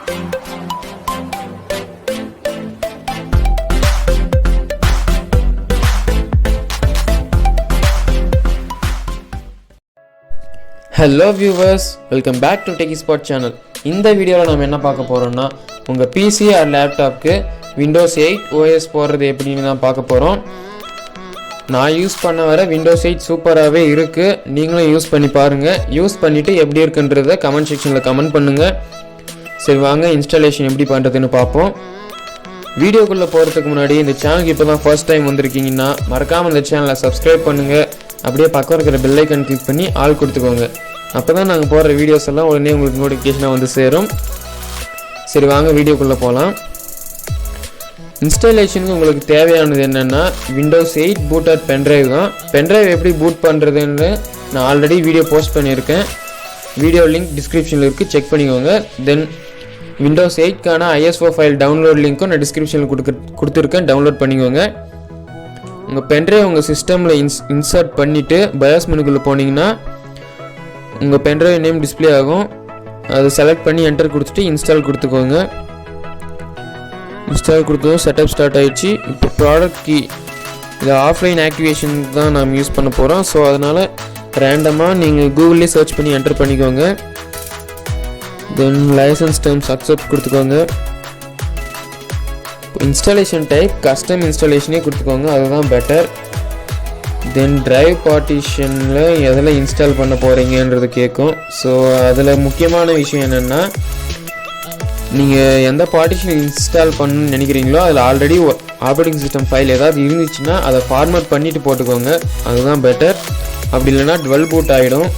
Hello viewers, welcome back to TechieSpot channel. இந்த வீடியோவில் நம்ம என்ன பார்க்க போகிறோம்னா உங்கள் PC ஆர் லேப்டாப்க்கு Windows 8 OS போடுறது எப்படின்னு தான் பார்க்க போகிறோம். நான் யூஸ் பண்ண வர Windows 8 சூப்பராகவே இருக்குது. நீங்களும் யூஸ் பண்ணி பாருங்கள். யூஸ் பண்ணிவிட்டு எப்படி இருக்குன்றதை கமெண்ட் செக்ஷனில் கமெண்ட் பண்ணுங்கள். சரி வாங்க இன்ஸ்டாலேஷன் எப்படி பண்ணுறதுன்னு பார்ப்போம். வீடியோக்குள்ளே போகிறதுக்கு முன்னாடி இந்த சேனலுக்கு இப்போ தான் ஃபர்ஸ்ட் டைம் வந்திருக்கீங்கன்னா மறக்காமல் இந்த சேனலை சப்ஸ்கிரைப் பண்ணுங்கள். அப்படியே பக்கம் இருக்கிற பெல் ஐக்கன் கிளிக் பண்ணி ஆல் கொடுத்துக்கோங்க. அப்போ தான் நாங்கள் போடுற வீடியோஸ் எல்லாம் உடனே உங்களுக்கு நோட்டிஃபிகேஷனாக வந்து சேரும். சரி வாங்க வீடியோக்குள்ளே போகலாம். இன்ஸ்டாலேஷனுக்கு உங்களுக்கு தேவையானது என்னென்னா Windows 8 பூட்டட் பென்ட்ரைவ் தான். பென்ட்ரைவ் எப்படி பூட் பண்ணுறதுன்னு நான் ஆல்ரெடி வீடியோ போஸ்ட் பண்ணியிருக்கேன். வீடியோ லிங்க் டிஸ்கிரிப்ஷனில் இருக்குது, செக் பண்ணிக்கோங்க. தென் Windows 8க்கான ISO ஃபைல் டவுன்லோட் லிங்க்கும் நான் டிஸ்கிரிப்ஷனில் கொடுத்துருக்கேன், டவுன்லோட் பண்ணிக்கோங்க. உங்கள் பென்ட்ரைவ் உங்கள் சிஸ்டமில் இன்சர்ட் பண்ணிவிட்டு பயாஸ் மெனுக்குள்ளே போனீங்கன்னா உங்கள் பென்ட்ரைவ் நேம் டிஸ்பிளே ஆகும். அதை செலக்ட் பண்ணி என்டர் கொடுத்துட்டு இன்ஸ்டால் கொடுத்துக்கோங்க. இன்ஸ்டால் கொடுத்ததும் செட்டப் ஸ்டார்ட் ஆகிடுச்சு. இப்போ ப்ராடக்ட் கீ இது ஆஃப்லைன் ஆக்டிவேஷன் தான் நாம் யூஸ் பண்ண போகிறோம். ஸோ அதனால் ரேண்டமாக நீங்கள் கூகுள்லேயே சர்ச் பண்ணி என்டர் பண்ணிக்கோங்க. தென் லைசன்ஸ் டேர்ம்ஸ் அக்செப்ட் கொடுத்துக்கோங்க. இன்ஸ்டாலேஷன் டைப் கஸ்டம் இன்ஸ்டாலேஷனே கொடுத்துக்கோங்க, அதுதான் பெட்டர். தென் டிரைவ் பார்ட்டிஷனில் எதில் இன்ஸ்டால் பண்ண போகிறீங்கன்றது கேட்கும். ஸோ அதில் முக்கியமான விஷயம் என்னென்னா நீங்கள் எந்த பார்ட்டிஷன் இன்ஸ்டால் பண்ணணும்னு நினைக்கிறீங்களோ அதில் ஆல்ரெடி ஆப்ரேட்டிங் சிஸ்டம் ஃபைல் ஏதாவது இருந்துச்சுன்னா அதை ஃபார்மேட் பண்ணிவிட்டு போட்டுக்கோங்க, அதுதான் பெட்டர். அப்படி இல்லைனா 12 பூட் ஆகிடும்.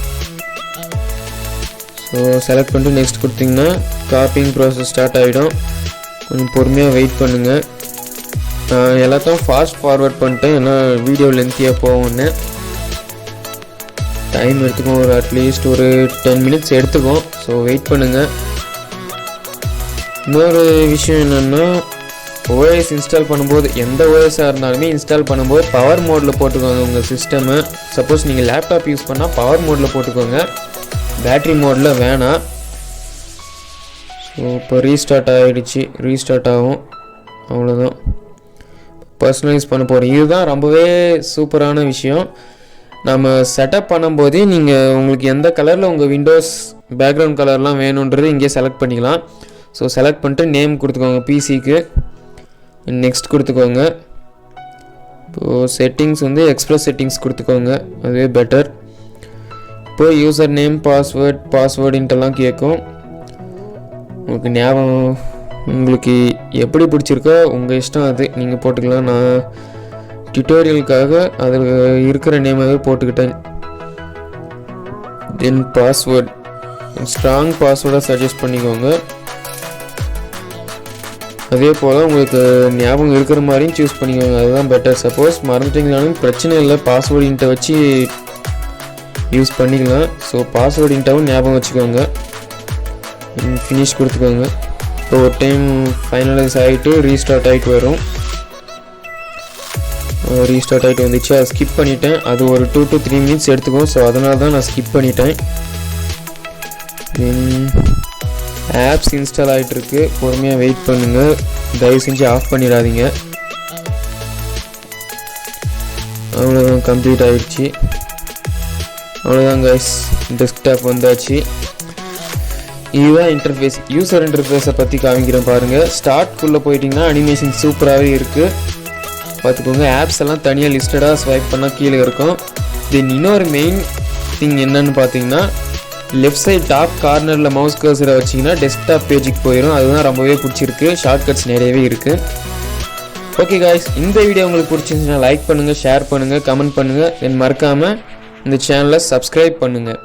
ஸோ செலக்ட் பண்ணிட்டு நெக்ஸ்ட் கொடுத்தீங்கன்னா காப்பிங் ப்ராசஸ் ஸ்டார்ட் ஆகிடும். கொஞ்சம் பொறுமையாக வெயிட் பண்ணுங்கள். எல்லாத்தையும் ஃபாஸ்ட் ஃபார்வர்ட் பண்ணிட்டேன், ஏன்னா வீடியோ லென்த்தியாக போகும்னு. டைம் எடுத்துக்கும், ஒரு அட்லீஸ்ட் ஒரு 10 மினிட்ஸ் எடுத்துக்கும். ஸோ வெயிட் பண்ணுங்கள். இன்னொரு விஷயம் என்னென்னா ஓஎஸ் இன்ஸ்டால் பண்ணும்போது எந்த ஓஎஸாக இருந்தாலுமே இன்ஸ்டால் பண்ணும்போது பவர் மோடில் போட்டுக்கோங்க உங்கள் சிஸ்டமை. சப்போஸ் நீங்கள் லேப்டாப் யூஸ் பண்ணால் பவர் மோடில் போட்டுக்கோங்க, பேட்ரி மோடில் வேணாம். ஸோ இப்போ ரீஸ்டார்ட் ஆகிடுச்சு, ரீஸ்டார்ட் ஆகும், அவ்வளோதான். பர்சனலைஸ் பண்ண போகிறோம். இதுதான் ரொம்பவே சூப்பரான விஷயம். நம்ம செட்டப் பண்ணும்போதே நீங்கள் உங்களுக்கு எந்த கலரில் உங்கள் விண்டோஸ் பேக்ரவுண்ட் கலர்லாம் வேணுன்றது இங்கே செலக்ட் பண்ணிக்கலாம். ஸோ செலக்ட் பண்ணிட்டு நேம் கொடுத்துக்கோங்க பிசிக்கு, நெக்ஸ்ட் கொடுத்துக்கோங்க. இப்போது செட்டிங்ஸ் வந்து எக்ஸ்ப்ரெஸ் செட்டிங்ஸ் கொடுத்துக்கோங்க, அதுவே பெட்டர். இப்போது யூசர் நேம் பாஸ்வேர்டுன்ட்டெல்லாம் கேட்கும். உங்களுக்கு ஞாபகம் உங்களுக்கு எப்படி பிடிச்சிருக்கோ உங்கள் இஷ்டம், அது நீங்கள் போட்டுக்கலாம். நான் டியூட்டோரியலுக்காக அதில் இருக்கிற நேமாகவே போட்டுக்கிட்டேன். தென் பாஸ்வேர்ட் ஸ்ட்ராங் பாஸ்வேர்டாக சஜஸ்ட் பண்ணிக்கோங்க. அதே போல் உங்களுக்கு ஞாபகம் இருக்கிற மாதிரியும் சூஸ் பண்ணிக்கோங்க, அதுதான் பெட்டர். சப்போஸ் மறந்துட்டிங்கனாலும் பிரச்சனை இல்லை, பாஸ்வேர்டு இன்ட்டை வச்சு யூஸ் பண்ணிக்கலாம். ஸோ பாஸ்வேர்டு இன்ட்டாவும் ஞாபகம் வச்சுக்கோங்க. ஃபினிஷ் கொடுத்துக்கோங்க. இப்போ ஒரு டைம் ஃபைனலைஸ் ஆகிட்டு ரீஸ்டார்ட் ஆகிட்டு வரும். ரீஸ்டார்ட் ஆகிட்டு வந்துச்சு, அதை ஸ்கிப் பண்ணிட்டேன். அது ஒரு 2 to 3 மினிட்ஸ் எடுத்துக்கும். ஸோ அதனால தான் நான் ஸ்கிப் பண்ணிட்டேன். ஆப்ஸ் இன்ஸ்டால் ஆகிட்டுருக்கு, பொறுமையாக வெயிட் பண்ணுங்கள், தயவு செஞ்சு ஆஃப் பண்ணிடாதீங்க. அவ்வளோதான், கம்ப்ளீட் ஆகிடுச்சு. அவ்வளோதான் கைஸ், டெஸ்க்டாப் வந்தாச்சு. இதுதான் இன்டர்ஃபேஸ். யூசர் இன்டர்ஃபேஸை பற்றி காமிக்கிறேன் பாருங்கள். ஸ்டார்ட்குள்ளே போயிட்டிங்கன்னா அனிமேஷன் சூப்பராகவே இருக்குது, பார்த்துக்கோங்க. ஆப்ஸ் எல்லாம் தனியாக லிஸ்டடாக ஸ்வைப் பண்ணால் கீழே இருக்கும். தென் இன்னொரு மெயின் திங் என்னன்னு பார்த்தீங்கன்னா லெஃப்ட் சைட் டாப் கார்னரில் மவுஸ் கர்சரை வச்சிங்கன்னா டெஸ்க்டாப் பேஜுக்கு போயிடும். அதுதான் ரொம்பவே பிடிச்சிருக்கு, ஷார்ட்கட்ஸ் நிறையவே இருக்குது. ஓகே காய்ஸ், இந்த வீடியோ உங்களுக்கு பிடிச்சிருந்துச்சுன்னா லைக் பண்ணுங்கள், ஷேர் பண்ணுங்கள், கமெண்ட் பண்ணுங்கள். தென் மறக்காமல் இந்த சேனலை சப்ஸ்கிரைப் பண்ணுங்கள்.